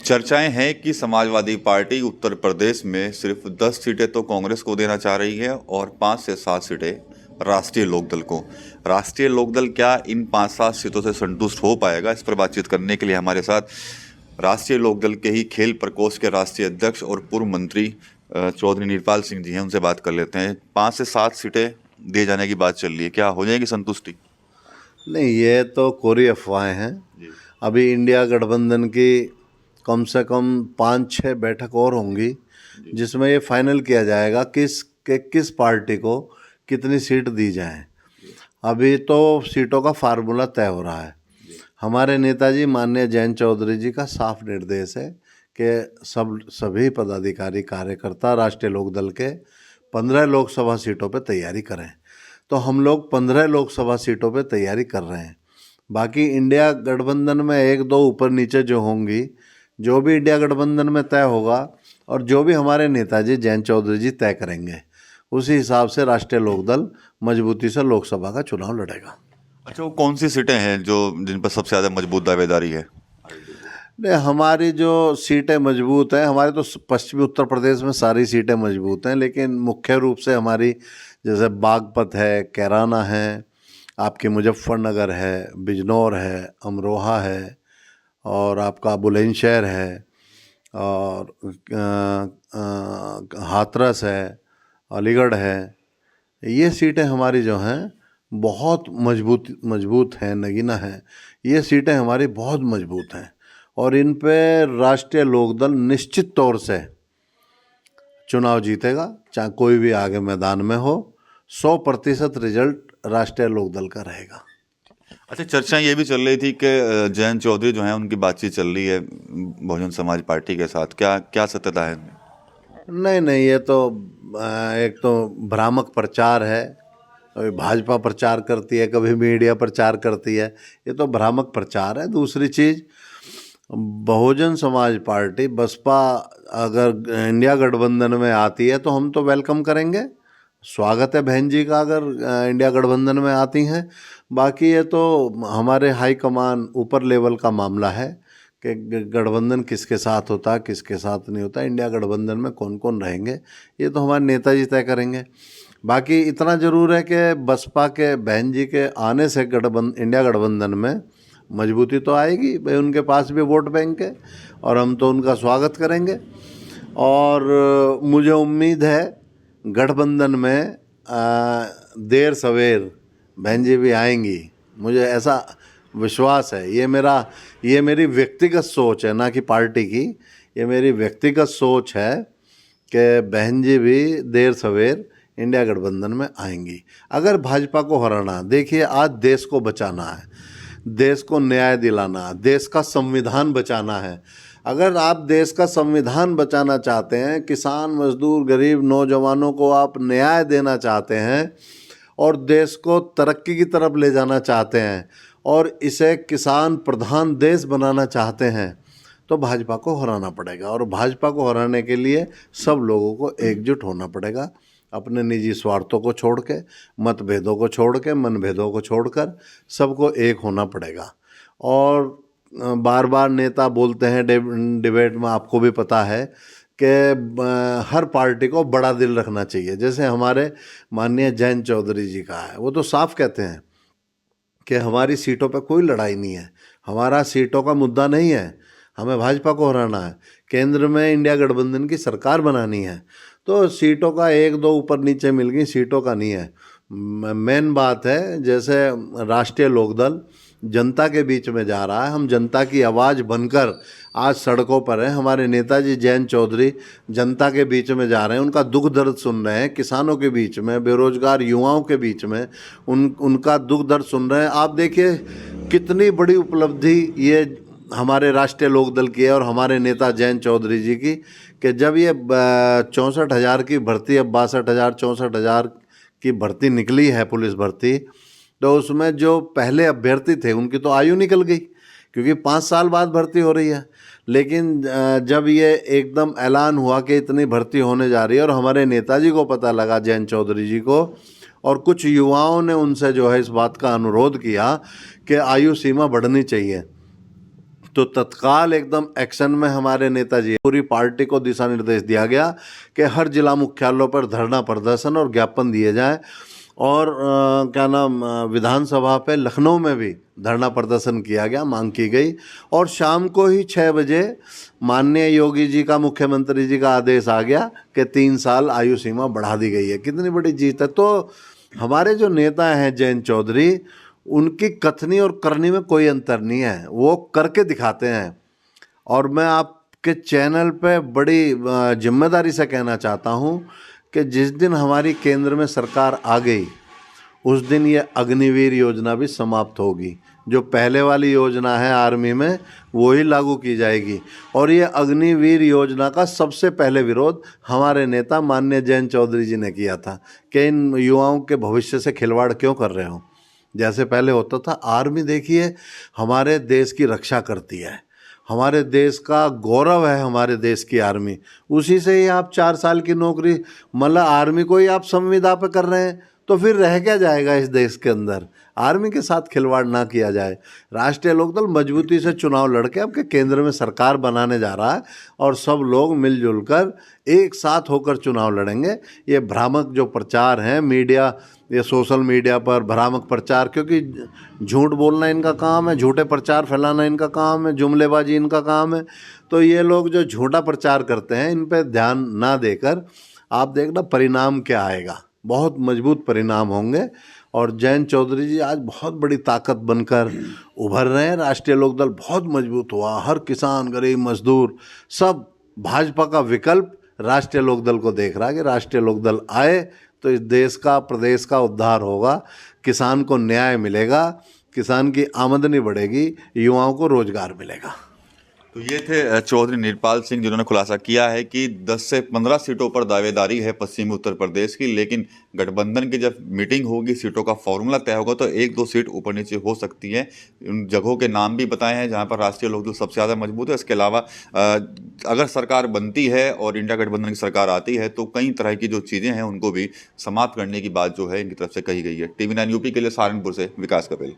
चर्चाएं हैं कि समाजवादी पार्टी उत्तर प्रदेश में सिर्फ 10 सीटें तो कांग्रेस को देना चाह रही है और 5 से 7 सीटें राष्ट्रीय लोकदल को। राष्ट्रीय लोकदल क्या इन 5-7 सीटों से संतुष्ट हो पाएगा? इस पर बातचीत करने के लिए हमारे साथ राष्ट्रीय लोकदल के ही खेल प्रकोष्ठ के राष्ट्रीय अध्यक्ष और पूर्व मंत्री चौधरी नीरपाल सिंह जी हैं। उनसे बात कर लेते हैं। 5 से 7 सीटें दिए जाने की बात चल रही है, क्या हो जाएगी संतुष्टि? नहीं, ये तो कोरी अफवाहें हैं। अभी इंडिया गठबंधन की कम से कम 5-6 बैठक और होंगी जिसमें ये फाइनल किया जाएगा किस पार्टी को कितनी सीट दी जाए। अभी तो सीटों का फार्मूला तय हो रहा है। हमारे नेताजी माननीय जयंत चौधरी जी का साफ निर्देश है कि सभी पदाधिकारी कार्यकर्ता राष्ट्रीय लोकदल के 15 लोकसभा सीटों पर तैयारी करें। तो हम लोग 15 लोकसभा सीटों पर तैयारी कर रहे हैं। बाकी इंडिया गठबंधन में 1-2 ऊपर नीचे जो होंगी, जो भी इंडिया गठबंधन में तय होगा और जो भी हमारे नेताजी जयंत चौधरी जी तय करेंगे, उसी हिसाब से राष्ट्रीय लोकदल मजबूती से लोकसभा का चुनाव लड़ेगा। अच्छा, वो कौन सी सीटें हैं जिन पर सबसे ज़्यादा मजबूत दावेदारी है? नहीं, हमारी जो सीटें मजबूत हैं, हमारे तो पश्चिमी उत्तर प्रदेश में सारी सीटें मजबूत हैं, लेकिन मुख्य रूप से हमारी जैसे बागपत है, कैराना है, आपकी मुजफ्फरनगर है, बिजनौर है, अमरोहा है और आपका बुलंदशहर है और हाथरस है, अलीगढ़ है। ये सीटें हमारी जो हैं बहुत मजबूत हैं, नगीना हैं। ये सीटें हमारी बहुत मजबूत हैं और इन पे राष्ट्रीय लोकदल निश्चित तौर से चुनाव जीतेगा, चाहे कोई भी आगे मैदान में हो। 100% रिजल्ट राष्ट्रीय लोकदल का रहेगा। अच्छा, चर्चा ये भी चल रही थी कि जयंत चौधरी जो हैं उनकी बातचीत चल रही है बहुजन समाज पार्टी के साथ, क्या सत्यता है? नहीं, ये तो एक तो भ्रामक प्रचार है। कभी भाजपा प्रचार करती है, कभी मीडिया प्रचार करती है। ये तो भ्रामक प्रचार है। दूसरी चीज़, बहुजन समाज पार्टी बसपा अगर इंडिया गठबंधन में आती है तो हम तो वेलकम करेंगे। स्वागत है बहन जी का अगर इंडिया गठबंधन में आती हैं। बाकी ये तो हमारे हाईकमान ऊपर लेवल का मामला है कि गठबंधन किसके साथ होता है, किसके साथ नहीं होता। इंडिया गठबंधन में कौन कौन रहेंगे ये तो हमारे नेताजी तय करेंगे। बाकी इतना ज़रूर है कि बसपा के बहन जी के आने से इंडिया गठबंधन में मजबूती तो आएगी भाई। उनके पास भी वोट बैंक है और हम तो उनका स्वागत करेंगे। और मुझे उम्मीद है गठबंधन में देर सवेर बहन जी भी आएंगी, मुझे ऐसा विश्वास है। ये मेरी व्यक्तिगत सोच है, ना कि पार्टी की। ये मेरी व्यक्तिगत सोच है कि बहन जी भी देर सवेर इंडिया गठबंधन में आएंगी। अगर भाजपा को हराना, देखिए आज देश को बचाना है, देश को न्याय दिलाना, देश का संविधान बचाना है। अगर आप देश का संविधान बचाना चाहते हैं, किसान मजदूर गरीब नौजवानों को आप न्याय देना चाहते हैं और देश को तरक्की की तरफ ले जाना चाहते हैं और इसे किसान प्रधान देश बनाना चाहते हैं, तो भाजपा को हराना पड़ेगा। और भाजपा को हराने के लिए सब लोगों को एकजुट होना पड़ेगा। अपने निजी स्वार्थों को छोड़ के, मतभेदों को छोड़ के, मनभेदों को छोड़कर सबको एक होना पड़ेगा। और बार बार नेता बोलते हैं डिबेट में, आपको भी पता है कि हर पार्टी को बड़ा दिल रखना चाहिए। जैसे हमारे माननीय जयंत चौधरी जी का है, वो तो साफ कहते हैं कि हमारी सीटों पर कोई लड़ाई नहीं है, हमारा सीटों का मुद्दा नहीं है, हमें भाजपा को हराना है, केंद्र में इंडिया गठबंधन की सरकार बनानी है। तो सीटों का 1-2 ऊपर नीचे मिल गई, सीटों का नहीं है। मेन बात है, जैसे राष्ट्रीय लोकदल जनता के बीच में जा रहा है, हम जनता की आवाज़ बनकर आज सड़कों पर हैं। हमारे नेताजी जयंत चौधरी जनता के बीच में जा रहे हैं, उनका दुख दर्द सुन रहे हैं, किसानों के बीच में, बेरोजगार युवाओं के बीच में उनका दुख दर्द सुन रहे हैं। आप देखिए कितनी बड़ी उपलब्धि ये हमारे राष्ट्रीय लोकदल की है और हमारे नेता जयंत चौधरी जी की, कि जब ये 64,000 की भर्ती, अब 62,000 64,000 की भर्ती निकली है पुलिस भर्ती, तो उसमें जो पहले अभ्यर्थी थे उनकी तो आयु निकल गई क्योंकि 5 साल बाद भर्ती हो रही है। लेकिन जब ये एकदम ऐलान हुआ कि इतनी भर्ती होने जा रही है और हमारे नेताजी को पता लगा, जयंत चौधरी जी को, और कुछ युवाओं ने उनसे जो है इस बात का अनुरोध किया कि आयु सीमा बढ़नी चाहिए, तो तत्काल एकदम एक्शन में हमारे नेताजी, पूरी पार्टी को दिशा निर्देश दिया गया कि हर जिला मुख्यालयों पर धरना प्रदर्शन और ज्ञापन दिए जाएं। और क्या नाम, विधानसभा पे लखनऊ में भी धरना प्रदर्शन किया गया, मांग की गई। और शाम को ही 6 बजे माननीय योगी जी का, मुख्यमंत्री जी का आदेश आ गया कि 3 साल आयु सीमा बढ़ा दी गई है। कितनी बड़ी जीत है। तो हमारे जो नेता हैं जयंत चौधरी, उनकी कथनी और करनी में कोई अंतर नहीं है, वो करके दिखाते हैं। और मैं आपके चैनल पे बड़ी जिम्मेदारी से कहना चाहता हूँ कि जिस दिन हमारी केंद्र में सरकार आ गई, उस दिन ये अग्निवीर योजना भी समाप्त होगी। जो पहले वाली योजना है आर्मी में, वो ही लागू की जाएगी। और ये अग्निवीर योजना का सबसे पहले विरोध हमारे नेता माननीय जयंत चौधरी जी ने किया था कि इन युवाओं के भविष्य से खिलवाड़ क्यों कर रहे हो। जैसे पहले होता था, आर्मी देखिए हमारे देश की रक्षा करती है, हमारे देश का गौरव है, हमारे देश की आर्मी। उसी से ही आप 4 साल की नौकरी, मतलब आर्मी को ही आप संविदा पे कर रहे हैं, तो फिर रह क्या जाएगा इस देश के अंदर। आर्मी के साथ खिलवाड़ ना किया जाए। राष्ट्रीय लोकदल मजबूती से चुनाव लड़के आपके केंद्र में सरकार बनाने जा रहा है और सब लोग मिलजुल कर एक साथ होकर चुनाव लड़ेंगे। ये भ्रामक जो प्रचार हैं मीडिया, ये सोशल मीडिया पर भ्रामक प्रचार, क्योंकि झूठ बोलना इनका काम है, झूठे प्रचार फैलाना इनका काम है, जुमलेबाजी इनका काम है। तो ये लोग जो झूठा प्रचार करते हैं, इन पे ध्यान ना देकर आप देखना परिणाम क्या आएगा। बहुत मजबूत परिणाम होंगे। और जयंत चौधरी जी आज बहुत बड़ी ताकत बनकर उभर रहे हैं। राष्ट्रीय लोकदल बहुत मजबूत हुआ, हर किसान, गरीब, मजदूर सब भाजपा का विकल्प राष्ट्रीय लोकदल को देख रहा है कि राष्ट्रीय लोकदल आए तो इस देश का, प्रदेश का उद्धार होगा, किसान को न्याय मिलेगा, किसान की आमदनी बढ़ेगी, युवाओं को रोजगार मिलेगा। तो ये थे चौधरी नीरपाल सिंह, जिन्होंने खुलासा किया है कि 10 से 15 सीटों पर दावेदारी है पश्चिमी उत्तर प्रदेश की, लेकिन गठबंधन की जब मीटिंग होगी, सीटों का फॉर्मूला तय होगा तो 1-2 सीट ऊपर नीचे हो सकती है। उन जगहों के नाम भी बताए हैं जहां पर राष्ट्रीय लोकदल सबसे ज़्यादा मजबूत है। इसके अलावा अगर सरकार बनती है और इंडिया गठबंधन की सरकार आती है तो कई तरह की जो चीज़ें हैं उनको भी समाप्त करने की बात जो है इनकी तरफ से कही गई है। TV9 यूपी के लिए सहारनपुर से विकास कपिल।